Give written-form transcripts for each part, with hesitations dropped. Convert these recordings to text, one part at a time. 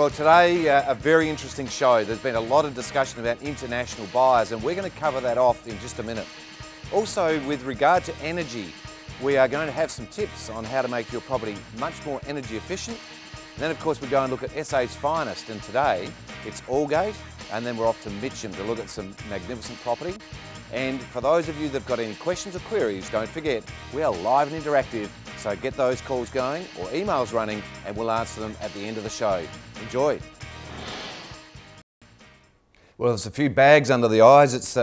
Well, today a very interesting show. There's been a lot of discussion about international buyers, and we're going to cover that off in just a minute. Also, with regard to energy, we are going to have some tips on how to make your property much more energy efficient. And then, of course, we go and look at SA's finest, and today it's Aldgate, and then we're off to Mitcham to look at some magnificent property. And for those of you that have got any questions or queries, don't forget, we are live and interactive, so get those calls going or emails running, and we'll answer them at the end of the show. Enjoy. Well, there's a few bags under the eyes. It's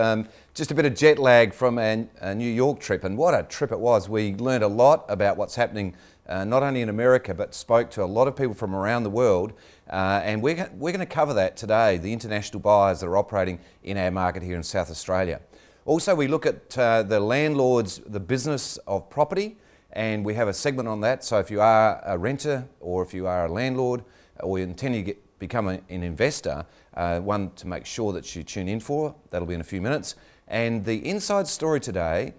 just a bit of jet lag from a New York trip, and what a trip it was. We learned a lot about what's happening not only in America, but spoke to a lot of people from around the world, and we're going to cover that today, the international buyers that are operating in our market here in South Australia. Also, we look at the landlords, the business of property, and we have a segment on that. So if you are a renter or if you are a landlord or you intend to become an investor, one to make sure that you tune in for. That'll be in a few minutes. And the inside story today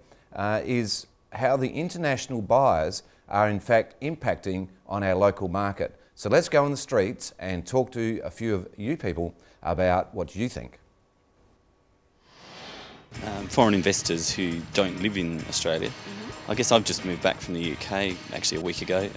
is how the international buyers are in fact impacting on our local market. So let's go on the streets and talk to a few of you people about what you think. Foreign investors who don't live in Australia. I guess I've just moved back from the UK actually a week ago,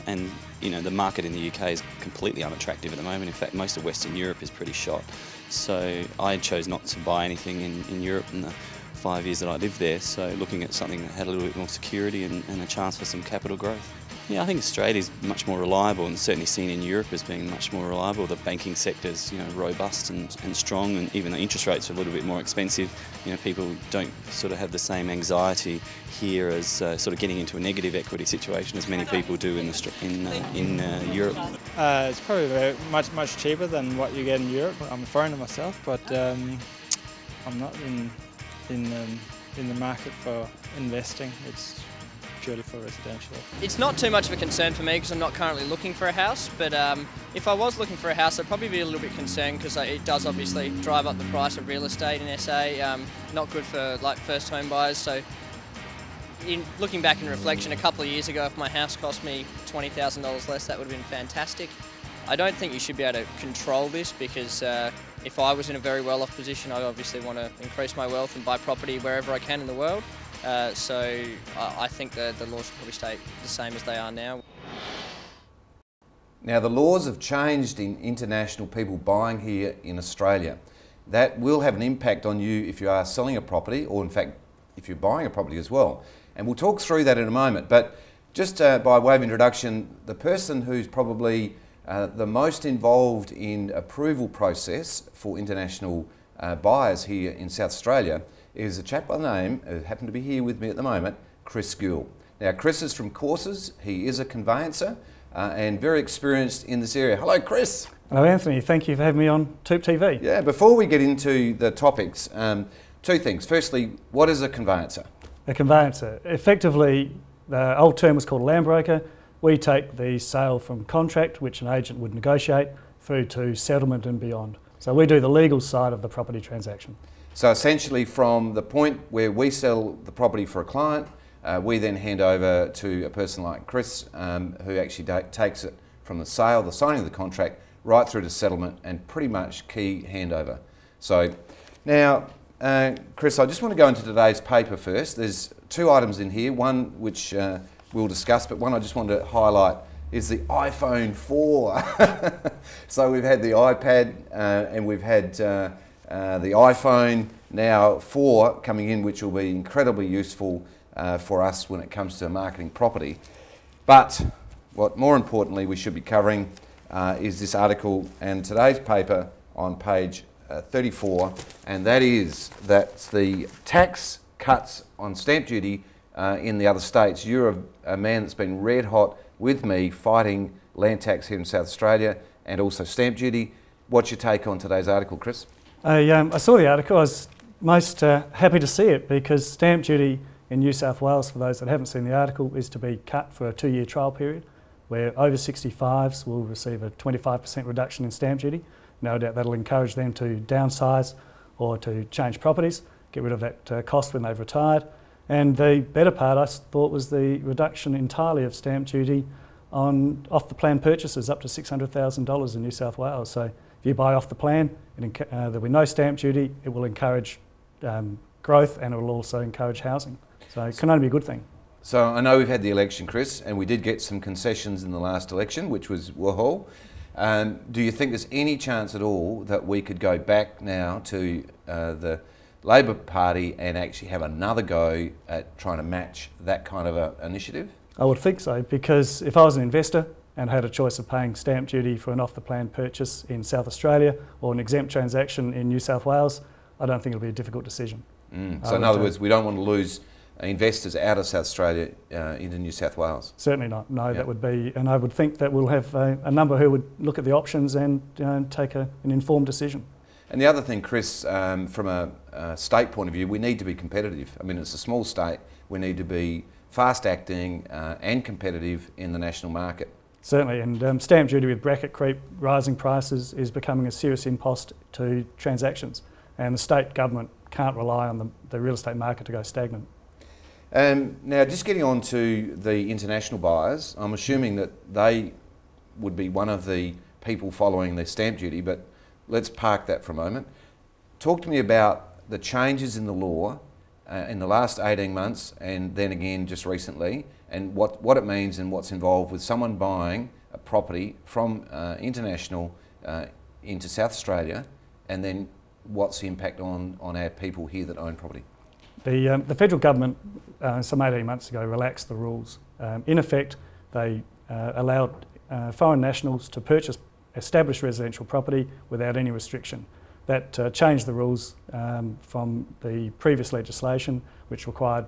and you know the market in the UK is completely unattractive at the moment. In fact, most of Western Europe is pretty shot. So I chose not to buy anything in Europe in the 5 years that I lived there, so looking at something that had a little bit more security and a chance for some capital growth. Yeah, I think Australia is much more reliable, and certainly seen in Europe as being much more reliable. The banking sector's robust and strong, and even though interest rates are a little bit more expensive, people don't sort of have the same anxiety here as sort of getting into a negative equity situation as many people do in Europe. It's probably much cheaper than what you get in Europe. I'm a foreigner myself, but I'm not in the market for investing. It's purely for residential. It's not too much of a concern for me because I'm not currently looking for a house, but if I was looking for a house I'd probably be a little bit concerned because it does obviously drive up the price of real estate in SA, not good for like first home buyers. So looking back in reflection, a couple of years ago if my house cost me $20,000 less, that would have been fantastic. I don't think you should be able to control this because if I was in a very well-off position, I obviously want to increase my wealth and buy property wherever I can in the world. So I think the laws should probably stay the same as they are now. Now the laws have changed in international people buying here in Australia. That will have an impact on you if you are selling a property, or in fact if you're buying a property as well. And we'll talk through that in a moment, but just by way of introduction, the person who's probably the most involved in approval process for international buyers here in South Australia is a chap by the name, who happened to be here with me at the moment, Chris Gill. Now Chris is from Courses, he is a conveyancer and very experienced in this area. Hello Chris. Hello Anthony, thank you for having me on TOOP TV. Yeah, before we get into the topics, two things. Firstly, what is a conveyancer? A conveyancer, effectively the old term was called a land broker. We take the sale from contract, which an agent would negotiate, through to settlement and beyond. So we do the legal side of the property transaction. So essentially from the point where we sell the property for a client, we then hand over to a person like Chris who actually takes it from the sale, the signing of the contract, right through to settlement and pretty much key handover. So now, Chris, I just want to go into today's paper first. There's two items in here, one which we'll discuss, but one I just wanted to highlight is the iPhone 4. So we've had the iPad and we've had the iPhone now 4 coming in, which will be incredibly useful for us when it comes to marketing property. But what more importantly we should be covering is this article and today's paper on page 34, and that's the tax cuts on stamp duty in the other states. You're a man that's been red hot with me fighting land tax here in South Australia and also stamp duty. What's your take on today's article, Chris? I saw the article. I was most happy to see it because stamp duty in New South Wales, for those that haven't seen the article, is to be cut for a 2-year trial period where over 65s will receive a 25% reduction in stamp duty. No doubt that'll encourage them to downsize or to change properties, get rid of that cost when they've retired. And the better part I thought was the reduction entirely of stamp duty on off-the-plan purchases up to $600,000 in New South Wales. So if you buy off the plan, there'll be no stamp duty. It will encourage growth, and it will also encourage housing. So it can only be a good thing. So I know we've had the election, Chris, and we did get some concessions in the last election, which was woohoo. Do you think there's any chance at all that we could go back now to the Labor Party and actually have another go at trying to match that kind of a initiative? I would think so, because if I was an investor and had a choice of paying stamp duty for an off-the-plan purchase in South Australia or an exempt transaction in New South Wales, I don't think it'll be a difficult decision. So in other words, we don't want to lose investors out of South Australia into New South Wales? Certainly not. No, that would be, and I would think that we'll have a number who would look at the options and take an informed decision. And the other thing, Chris, from a state point of view, we need to be competitive. I mean, it's a small state. We need to be fast acting and competitive in the national market. Certainly, and stamp duty with bracket creep, rising prices is becoming a serious impost to transactions, and the state government can't rely on the real estate market to go stagnant. Now, just getting on to the international buyers, I'm assuming that they would be one of the people following the stamp duty, but let's park that for a moment. Talk to me about the changes in the law in the last 18 months and then again just recently, and what it means and what's involved with someone buying a property from international into South Australia, and then what's the impact on our people here that own property? The federal government some 18 months ago relaxed the rules. In effect, they allowed foreign nationals to purchase established residential property without any restriction. That changed the rules from the previous legislation, which required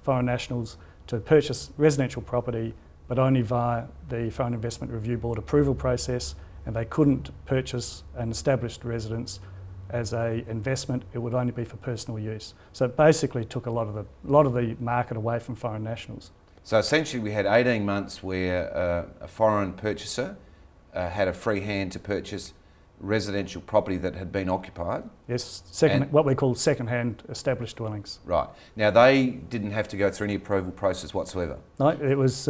foreign nationals to purchase residential property, but only via the Foreign Investment Review Board approval process, and they couldn't purchase an established residence as an investment. It would only be for personal use. So it basically took a lot of the market away from foreign nationals. So essentially we had 18 months where a foreign purchaser had a free hand to purchase residential property that had been occupied. Yes, what we call second-hand established dwellings. Right. Now they didn't have to go through any approval process whatsoever. No, it was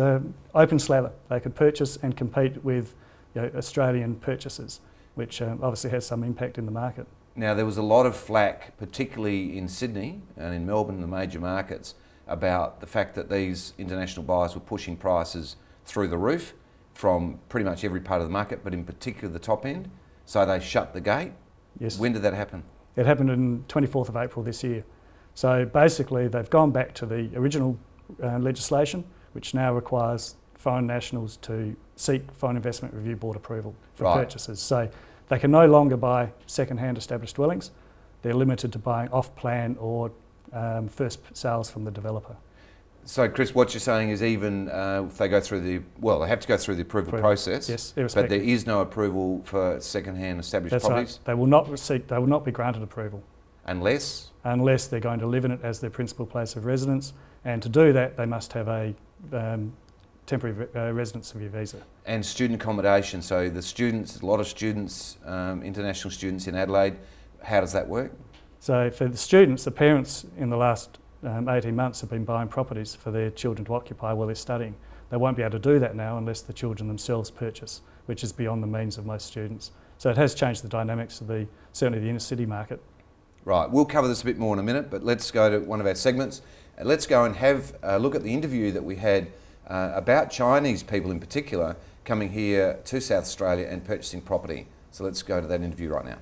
open slather. They could purchase and compete with Australian purchasers, which obviously has some impact in the market. Now there was a lot of flack, particularly in Sydney and in Melbourne, the major markets, about the fact that these international buyers were pushing prices through the roof from pretty much every part of the market, but in particular the top end. So they shut the gate. Yes. When did that happen? It happened on 24th of April this year. So basically they've gone back to the original legislation, which now requires foreign nationals to seek Foreign Investment Review Board approval for purchases. So they can no longer buy second-hand established dwellings. They're limited to buying off-plan or first sales from the developer. So, Chris, what you're saying is even if they go through they have to go through the approval process. Yes, but there is no approval for second-hand established properties. Right. They will not be granted approval unless they're going to live in it as their principal place of residence, and to do that they must have a temporary residency visa. And student accommodation. So the students, a lot of students, international students in Adelaide. How does that work? So for the students, the parents in the last 18 months have been buying properties for their children to occupy while they're studying. They won't be able to do that now unless the children themselves purchase, which is beyond the means of most students. So it has changed the dynamics of certainly the inner city market. Right, we'll cover this a bit more in a minute, but let's go to one of our segments. Let's go and have a look at the interview that we had about Chinese people in particular coming here to South Australia and purchasing property. So let's go to that interview right now.